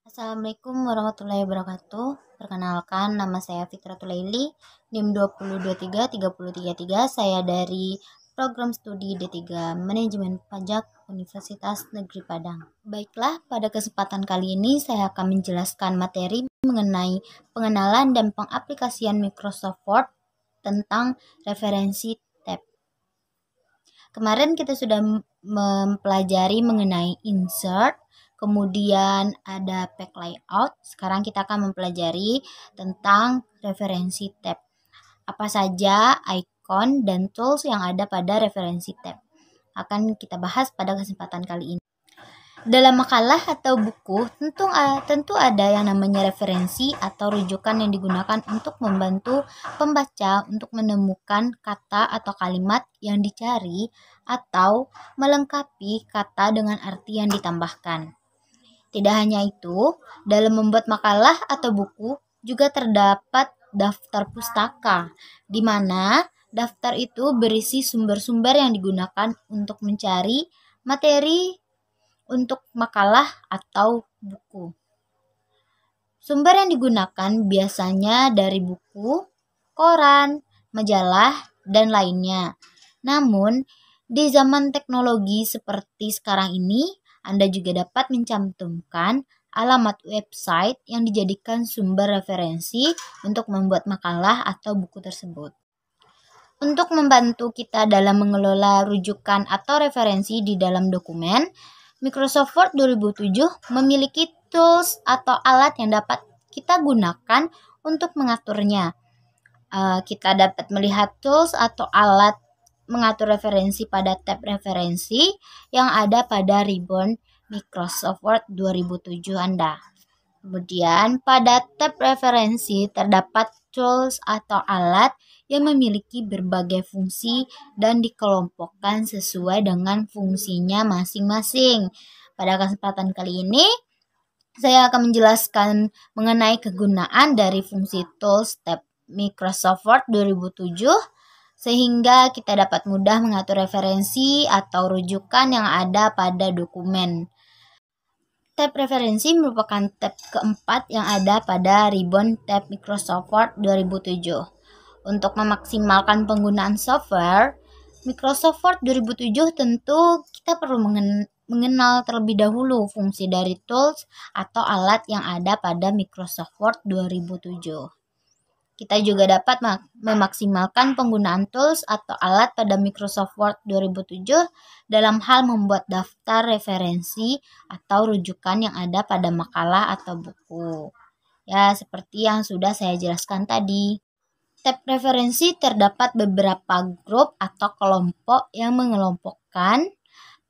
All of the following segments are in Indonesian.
Assalamualaikum warahmatullahi wabarakatuh. Perkenalkan, nama saya Fitratul Laili, NIM 20233033. Saya dari program studi D3 Manajemen Pajak Universitas Negeri Padang. Baiklah, pada kesempatan kali ini saya akan menjelaskan materi mengenai pengenalan dan pengaplikasian Microsoft Word tentang referensi tab. Kemarin kita sudah mempelajari mengenai insert, kemudian ada pack layout. Sekarang kita akan mempelajari tentang referensi tab. Apa saja icon dan tools yang ada pada referensi tab akan kita bahas pada kesempatan kali ini. Dalam makalah atau buku, tentu ada yang namanya referensi atau rujukan yang digunakan untuk membantu pembaca untuk menemukan kata atau kalimat yang dicari atau melengkapi kata dengan arti yang ditambahkan. Tidak hanya itu, dalam membuat makalah atau buku juga terdapat daftar pustaka, di mana daftar itu berisi sumber-sumber yang digunakan untuk mencari materi untuk makalah atau buku. Sumber yang digunakan biasanya dari buku, koran, majalah, dan lainnya. Namun, di zaman teknologi seperti sekarang ini, Anda juga dapat mencantumkan alamat website yang dijadikan sumber referensi untuk membuat makalah atau buku tersebut. Untuk membantu kita dalam mengelola rujukan atau referensi di dalam dokumen, Microsoft Word 2007 memiliki tools atau alat yang dapat kita gunakan untuk mengaturnya. Kita dapat melihat tools atau alat mengatur referensi pada tab referensi yang ada pada ribbon Microsoft Word 2007 Anda. Kemudian pada tab referensi terdapat tools atau alat yang memiliki berbagai fungsi dan dikelompokkan sesuai dengan fungsinya masing-masing. Pada kesempatan kali ini, saya akan menjelaskan mengenai kegunaan dari fungsi tools tab Microsoft Word 2007 sehingga kita dapat mudah mengatur referensi atau rujukan yang ada pada dokumen. Tab referensi merupakan tab keempat yang ada pada ribbon tab Microsoft Word 2007. Untuk memaksimalkan penggunaan software Microsoft Word 2007, tentu kita perlu mengenal terlebih dahulu fungsi dari tools atau alat yang ada pada Microsoft Word 2007. Kita juga dapat memaksimalkan penggunaan tools atau alat pada Microsoft Word 2007 dalam hal membuat daftar referensi atau rujukan yang ada pada makalah atau buku. Ya, seperti yang sudah saya jelaskan tadi. Tab referensi terdapat beberapa grup atau kelompok yang mengelompokkan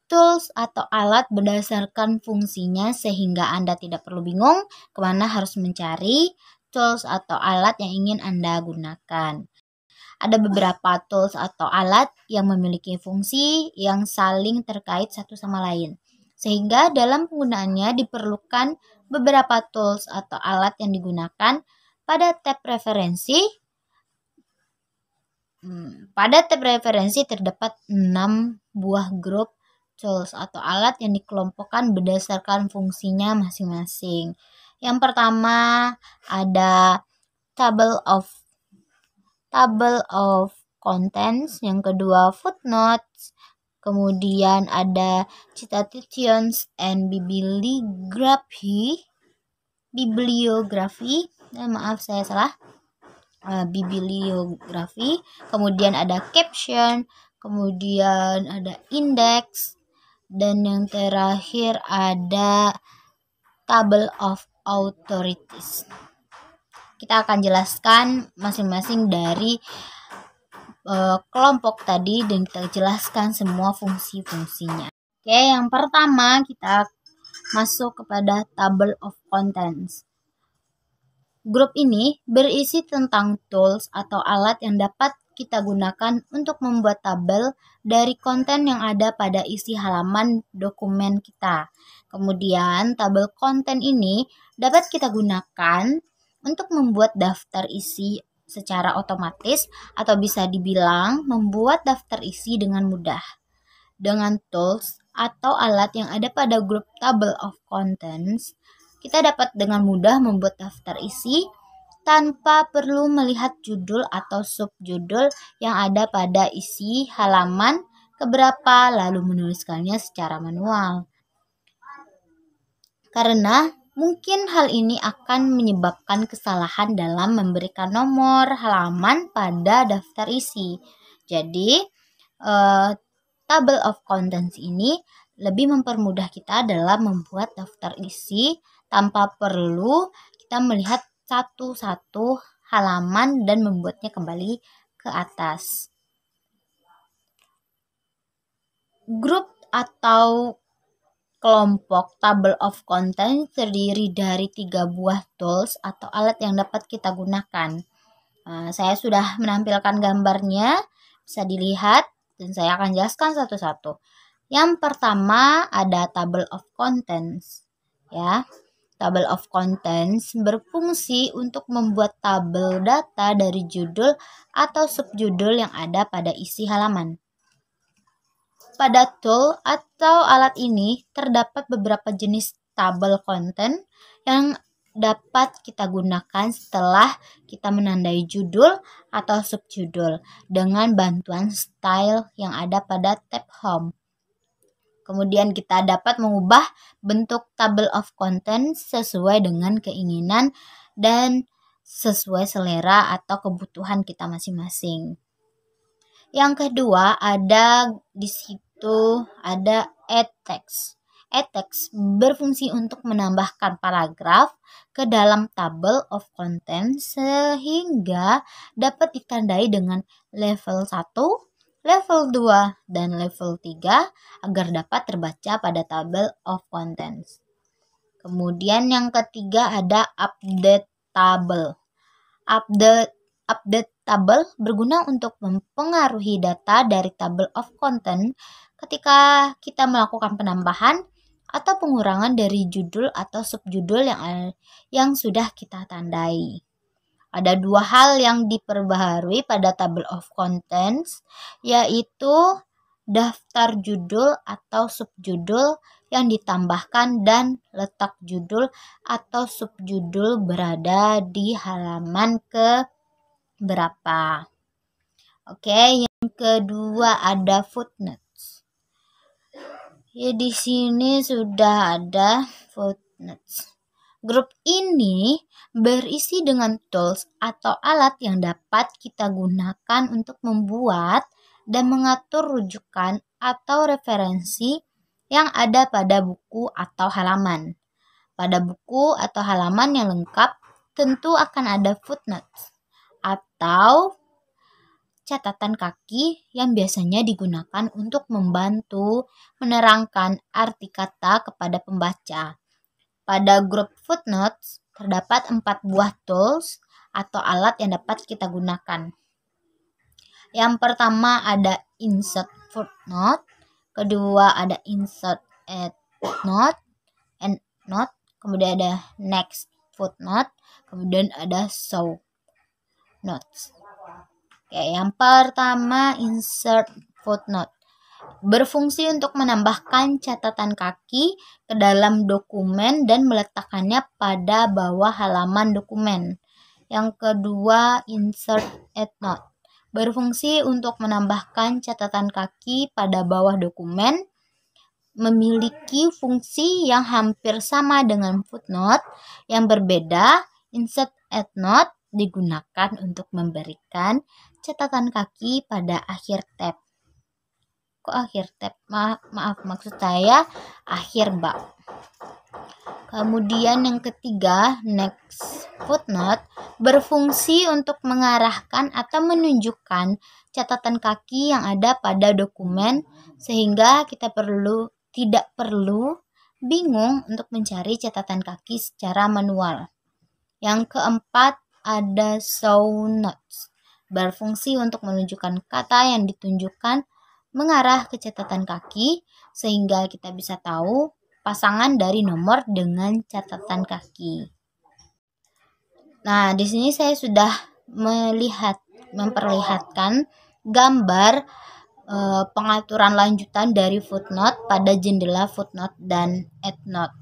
tools atau alat berdasarkan fungsinya sehingga Anda tidak perlu bingung kemana harus mencari tools atau alat yang ingin Anda gunakan. Ada beberapa tools atau alat yang memiliki fungsi yang saling terkait satu sama lain. Sehingga dalam penggunaannya diperlukan beberapa tools atau alat yang digunakan pada tab referensi. Pada tab referensi terdapat 6 buah grup tools atau alat yang dikelompokkan berdasarkan fungsinya masing-masing. Yang pertama ada table of contents, yang kedua footnotes, kemudian ada citations and bibliography. Bibliografi, kemudian ada caption, kemudian ada index, dan yang terakhir ada table of authorities. Kita akan jelaskan masing-masing dari kelompok tadi dan kita jelaskan semua fungsi-fungsinya. Oke, yang pertama kita masuk kepada table of contents. Grup ini berisi tentang tools atau alat yang dapat kita gunakan untuk membuat tabel dari konten yang ada pada isi halaman dokumen kita. Kemudian, tabel konten ini dapat kita gunakan untuk membuat daftar isi secara otomatis atau bisa dibilang membuat daftar isi dengan mudah. Dengan tools atau alat yang ada pada grup table of contents, kita dapat dengan mudah membuat daftar isi tanpa perlu melihat judul atau subjudul yang ada pada isi halaman keberapa lalu menuliskannya secara manual. Karena mungkin hal ini akan menyebabkan kesalahan dalam memberikan nomor halaman pada daftar isi. Jadi, table of contents ini lebih mempermudah kita dalam membuat daftar isi tanpa perlu kita melihat satu-satu halaman dan membuatnya kembali ke atas. Grup atau kelompok table of contents terdiri dari 3 buah tools atau alat yang dapat kita gunakan. Saya sudah menampilkan gambarnya, bisa dilihat dan saya akan jelaskan satu-satu. Yang pertama ada table of contents, ya. Table of contents berfungsi untuk membuat tabel data dari judul atau subjudul yang ada pada isi halaman. Pada tool atau alat ini terdapat beberapa jenis tabel content yang dapat kita gunakan setelah kita menandai judul atau subjudul dengan bantuan style yang ada pada tab Home. Kemudian kita dapat mengubah bentuk table of contents sesuai dengan keinginan dan sesuai selera atau kebutuhan kita masing-masing. Yang kedua ada di situ ada add text. Add text berfungsi untuk menambahkan paragraf ke dalam table of contents sehingga dapat ditandai dengan level 1, level 2, dan level 3 agar dapat terbaca pada table of contents. Kemudian yang ketiga ada update table. Update table berguna untuk mempengaruhi data dari table of content ketika kita melakukan penambahan atau pengurangan dari judul atau subjudul yang sudah kita tandai. Ada 2 hal yang diperbaharui pada table of contents, yaitu daftar judul atau subjudul yang ditambahkan dan letak judul atau subjudul berada di halaman ke berapa. Oke, yang kedua ada footnotes. Ya, di sini sudah ada footnotes. Grup ini berisi dengan tools atau alat yang dapat kita gunakan untuk membuat dan mengatur rujukan atau referensi yang ada pada buku atau halaman. Pada buku atau halaman yang lengkap tentu akan ada footnotes atau catatan kaki yang biasanya digunakan untuk membantu menerangkan arti kata kepada pembaca. Pada grup footnotes terdapat 4 buah tools atau alat yang dapat kita gunakan. Yang pertama ada insert footnote, kedua ada insert endnote, kemudian ada next footnote, kemudian ada show notes. Oke, yang pertama insert footnote. Berfungsi untuk menambahkan catatan kaki ke dalam dokumen dan meletakkannya pada bawah halaman dokumen. Yang kedua, insert endnote. Berfungsi untuk menambahkan catatan kaki pada bawah dokumen. Memiliki fungsi yang hampir sama dengan footnote. Yang berbeda, insert endnote digunakan untuk memberikan catatan kaki pada akhir tab. Akhir tab, maaf maksud saya akhir bab. Kemudian yang ketiga, next footnote berfungsi untuk mengarahkan atau menunjukkan catatan kaki yang ada pada dokumen sehingga kita tidak perlu bingung untuk mencari catatan kaki secara manual. Yang keempat ada show notes. Berfungsi untuk menunjukkan kata yang ditunjukkan mengarah ke catatan kaki sehingga kita bisa tahu pasangan dari nomor dengan catatan kaki. Nah, di sini saya sudah memperlihatkan gambar pengaturan lanjutan dari footnote pada jendela footnote dan endnote.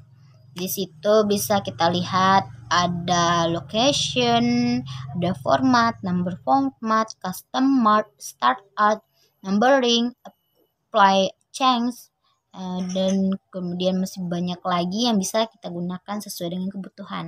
Di situ bisa kita lihat ada location, ada format, number format, custom mark, start art, numbering, apply change, dan kemudian masih banyak lagi yang bisa kita gunakan sesuai dengan kebutuhan.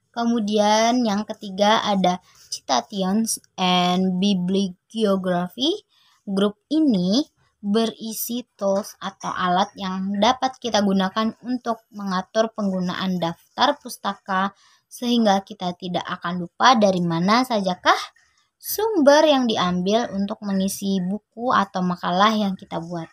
Kemudian yang ketiga ada citations and bibliography. Grup ini berisi tools atau alat yang dapat kita gunakan untuk mengatur penggunaan daftar pustaka sehingga kita tidak akan lupa dari mana sajakah sumber yang diambil untuk mengisi buku atau makalah yang kita buat.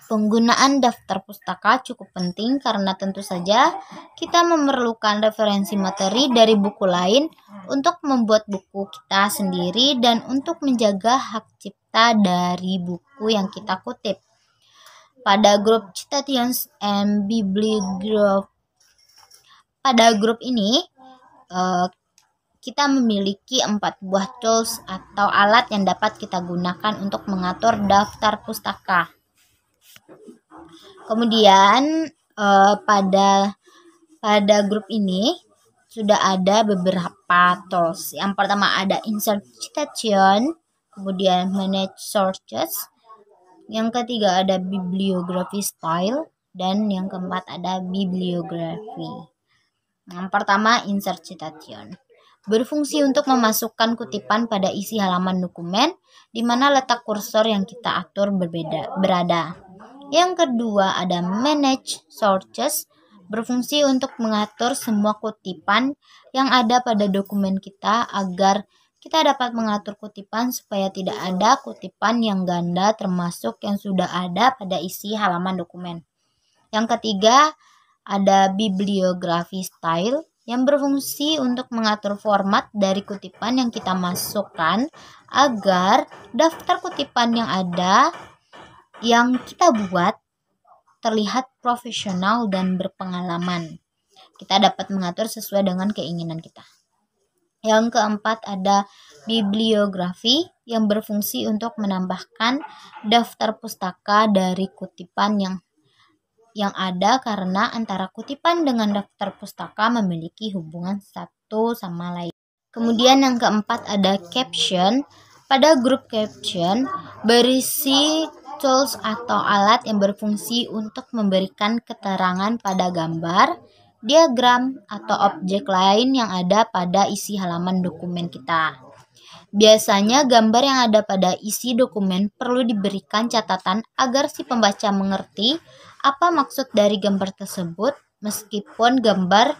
Penggunaan daftar pustaka cukup penting karena tentu saja kita memerlukan referensi materi dari buku lain untuk membuat buku kita sendiri dan untuk menjaga hak cipta dari buku yang kita kutip. Pada grup citations and bibliography, pada grup ini kita memiliki 4 buah tools atau alat yang dapat kita gunakan untuk mengatur daftar pustaka. Kemudian pada grup ini sudah ada beberapa tools. Yang pertama ada insert citation, kemudian manage sources. Yang ketiga ada bibliography style, dan yang keempat ada bibliography. Yang pertama insert citation. Berfungsi untuk memasukkan kutipan pada isi halaman dokumen di mana letak kursor yang kita atur berada. Yang kedua ada manage sources, berfungsi untuk mengatur semua kutipan yang ada pada dokumen kita agar kita dapat mengatur kutipan supaya tidak ada kutipan yang ganda termasuk yang sudah ada pada isi halaman dokumen. Yang ketiga ada bibliography style yang berfungsi untuk mengatur format dari kutipan yang kita masukkan agar daftar kutipan yang ada yang kita buat terlihat profesional dan berpengalaman. Kita dapat mengatur sesuai dengan keinginan kita. Yang keempat ada bibliografi yang berfungsi untuk menambahkan daftar pustaka dari kutipan yang ada karena antara kutipan dengan daftar pustaka memiliki hubungan satu sama lain. Kemudian yang keempat ada caption. Pada grup caption berisi tools atau alat yang berfungsi untuk memberikan keterangan pada gambar, diagram, atau objek lain yang ada pada isi halaman dokumen kita. Biasanya gambar yang ada pada isi dokumen perlu diberikan catatan agar si pembaca mengerti apa maksud dari gambar tersebut, meskipun gambar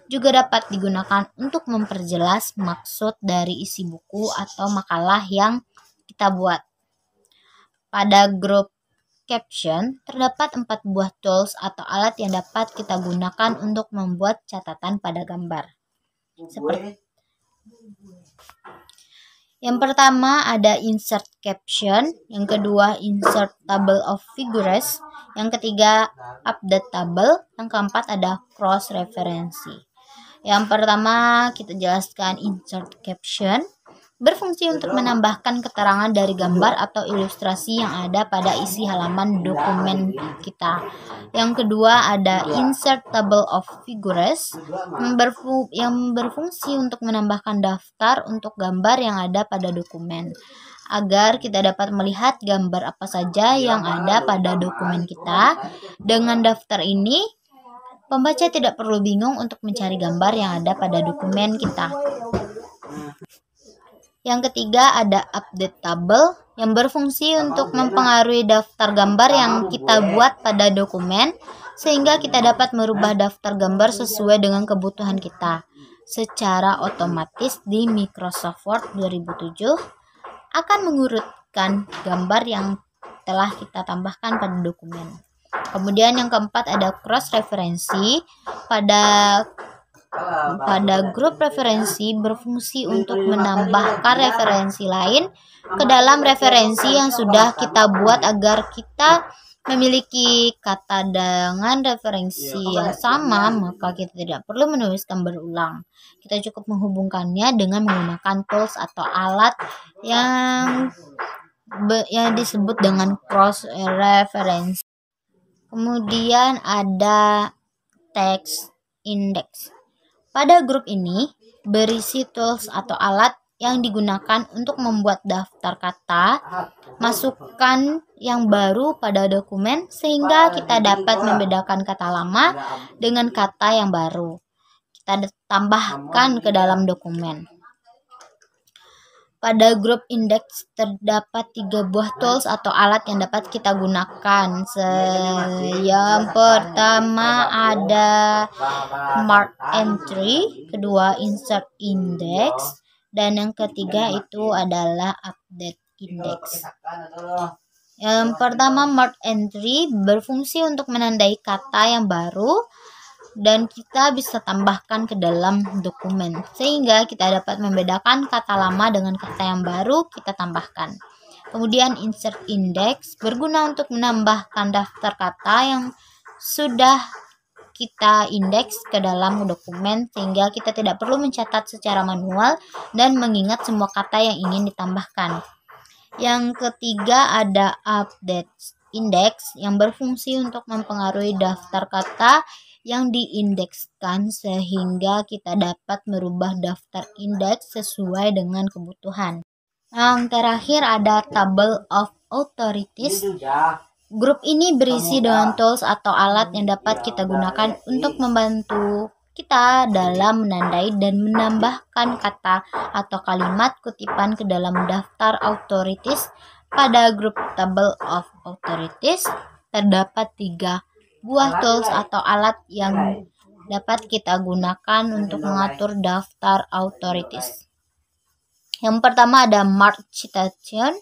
juga dapat digunakan untuk memperjelas maksud dari isi buku atau makalah yang kita buat. Pada grup caption terdapat 4 buah tools atau alat yang dapat kita gunakan untuk membuat catatan pada gambar. Yang pertama ada insert caption, yang kedua insert table of figures, yang ketiga update table, yang keempat ada cross referensi. Yang pertama kita jelaskan insert caption, berfungsi untuk menambahkan keterangan dari gambar atau ilustrasi yang ada pada isi halaman dokumen kita. Yang kedua ada insert table of figures yang berfungsi untuk menambahkan daftar untuk gambar yang ada pada dokumen agar kita dapat melihat gambar apa saja yang ada pada dokumen kita. Dengan daftar ini pembaca tidak perlu bingung untuk mencari gambar yang ada pada dokumen kita. Yang ketiga ada update table yang berfungsi untuk mempengaruhi daftar gambar yang kita buat pada dokumen sehingga kita dapat merubah daftar gambar sesuai dengan kebutuhan kita. Secara otomatis di Microsoft Word 2007 akan mengurutkan gambar yang telah kita tambahkan pada dokumen. Kemudian yang keempat ada cross referensi. Pada grup referensi berfungsi untuk menambahkan referensi lain ke dalam referensi yang sudah kita buat agar kita memiliki kata dengan referensi yang sama, maka kita tidak perlu menuliskan berulang. Kita cukup menghubungkannya dengan menggunakan tools atau alat yang disebut dengan cross referensi. Kemudian ada text index. Pada grup ini berisi tools atau alat yang digunakan untuk membuat daftar kata, masukan yang baru pada dokumen sehingga kita dapat membedakan kata lama dengan kata yang baru. Kita tambahkan ke dalam dokumen. Pada grup indeks terdapat 3 buah tools atau alat yang dapat kita gunakan. Yang pertama ada mark entry, kedua insert index, dan yang ketiga itu adalah update index. Yang pertama mark entry berfungsi untuk menandai kata yang baru dan kita bisa tambahkan ke dalam dokumen sehingga kita dapat membedakan kata lama dengan kata yang baru kita tambahkan. Kemudian insert index berguna untuk menambahkan daftar kata yang sudah kita indeks ke dalam dokumen sehingga kita tidak perlu mencatat secara manual dan mengingat semua kata yang ingin ditambahkan. Yang ketiga ada update index yang berfungsi untuk mempengaruhi daftar kata yang diindekskan sehingga kita dapat merubah daftar indeks sesuai dengan kebutuhan. Yang terakhir ada table of authorities. Grup ini berisi dengan tools atau alat yang dapat kita gunakan untuk membantu kita dalam menandai dan menambahkan kata atau kalimat kutipan ke dalam daftar authorities. Pada grup table of authorities terdapat 3 buah tools atau alat yang dapat kita gunakan untuk mengatur daftar authorities. Yang pertama ada mark citation,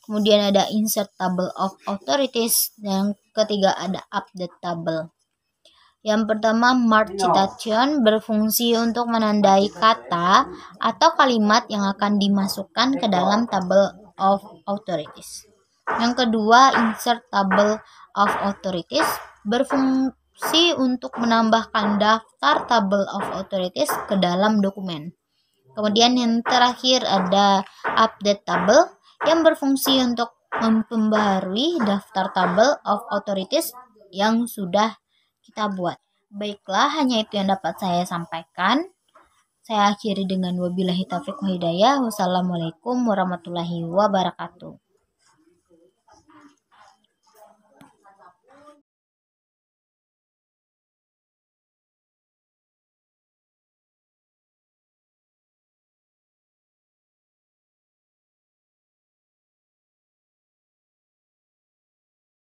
kemudian ada insert table of authorities, dan yang ketiga ada update table. Yang pertama mark citation berfungsi untuk menandai kata atau kalimat yang akan dimasukkan ke dalam table of authorities. Yang kedua insert table of authorities berfungsi untuk menambahkan daftar table of authorities ke dalam dokumen. Kemudian yang terakhir ada update table yang berfungsi untuk memperbarui daftar table of authorities yang sudah kita buat. Baiklah, hanya itu yang dapat saya sampaikan. Saya akhiri dengan wabillahi taufiq wal hidayah. Wassalamualaikum warahmatullahi wabarakatuh.